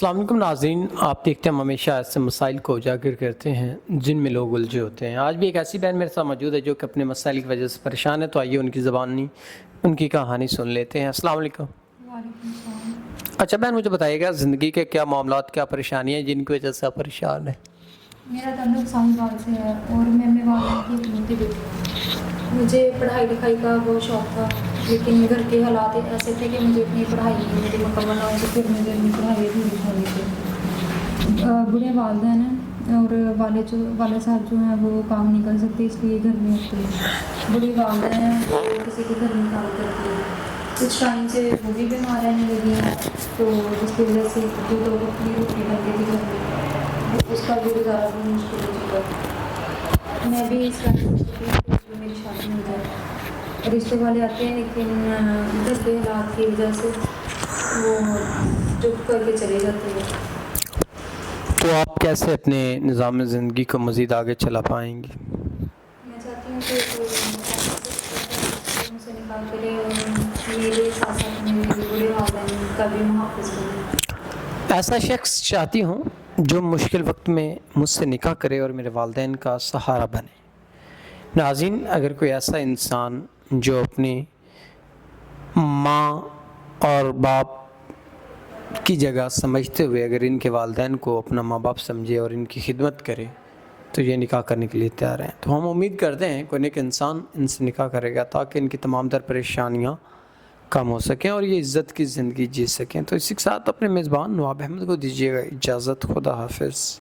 السلام علیکم ناظرین، آپ دیکھتے ہیں ہم ہمیشہ ایسے مسائل کو اجاگر کرتے ہیں جن میں لوگ الجھے ہوتے ہیں۔ آج بھی ایک ایسی بہن میرے ساتھ موجود ہے جو کہ اپنے مسائل کی وجہ سے پریشان ہے، تو آئیے ان کی زبانی ان کی کہانی سن لیتے ہیں۔ السلام علیکم۔ وعلیکم السلام۔ اچھا بہن، مجھے بتائیے گا زندگی کے کیا معاملات، کیا پریشانیاں ہیں جن کی وجہ سے آپ پریشان ہیں؟ میرا تعلق ساؤنڈ بال سے ہے اور میں اپنے والدین کی اکلوتی بیٹی ہوں۔ مجھے پڑھائی لکھائی کا بہت شوق تھا، لیکن گھر کے حالات ایسے تھے کہ مجھے اپنی پڑھائی میری مکمل نہ ہو تو پھر مجھے اپنی پڑھائی ادھوری چھوڑنی تھی۔ بڑے والدین ہیں اور والد صاحب جو ہیں وہ کام نہیں کر سکتے، اس لیے گھر میں ہوتے ہیں۔ بڑی والدین ہیں وہ کسی کے گھر میں کام کرتی ہیں۔ کچھ ٹائم سے وہ بھی بیمار رہنے لگی ہیں، تو جس کی وجہ سے جو لوگ اپنی روٹی کرتے تھے گھر میں، اس کا بھی گزارا بھی مشکل ہو چکا ہے۔ میں بھی اس کا جو میری شادی ہو جائے، رشتے والے آتے ہیں لیکن گھر کے حالات کی وجہ سے وہ چپ کر کے چلے جاتے ہیں۔ تو آپ کیسے اپنے نظام زندگی کو مزید آگے چلا پائیں گی؟ میں چاہتی ہوں کہ مجھ سے نکال کرے اور میرے ساتھ ساتھ میرے بڑے والدین کا بھی محافظ بنے۔ ایسا شخص چاہتی ہوں جو مشکل وقت میں مجھ سے نکاح کرے اور میرے والدین کا سہارا بنے۔ ناظرین، اگر کوئی ایسا انسان جو اپنی ماں اور باپ کی جگہ سمجھتے ہوئے اگر ان کے والدین کو اپنا ماں باپ سمجھے اور ان کی خدمت کرے تو یہ نکاح کرنے کے لیے تیار ہیں، تو ہم امید کرتے ہیں کوئی ایک انسان ان سے نکاح کرے گا تاکہ ان کی تمام تر پریشانیاں کم ہو سکیں اور یہ عزت کی زندگی جی سکیں۔ تو اسی کے ساتھ اپنے میزبان نواب احمد کو دیجیے گا اجازت۔ خدا حافظ۔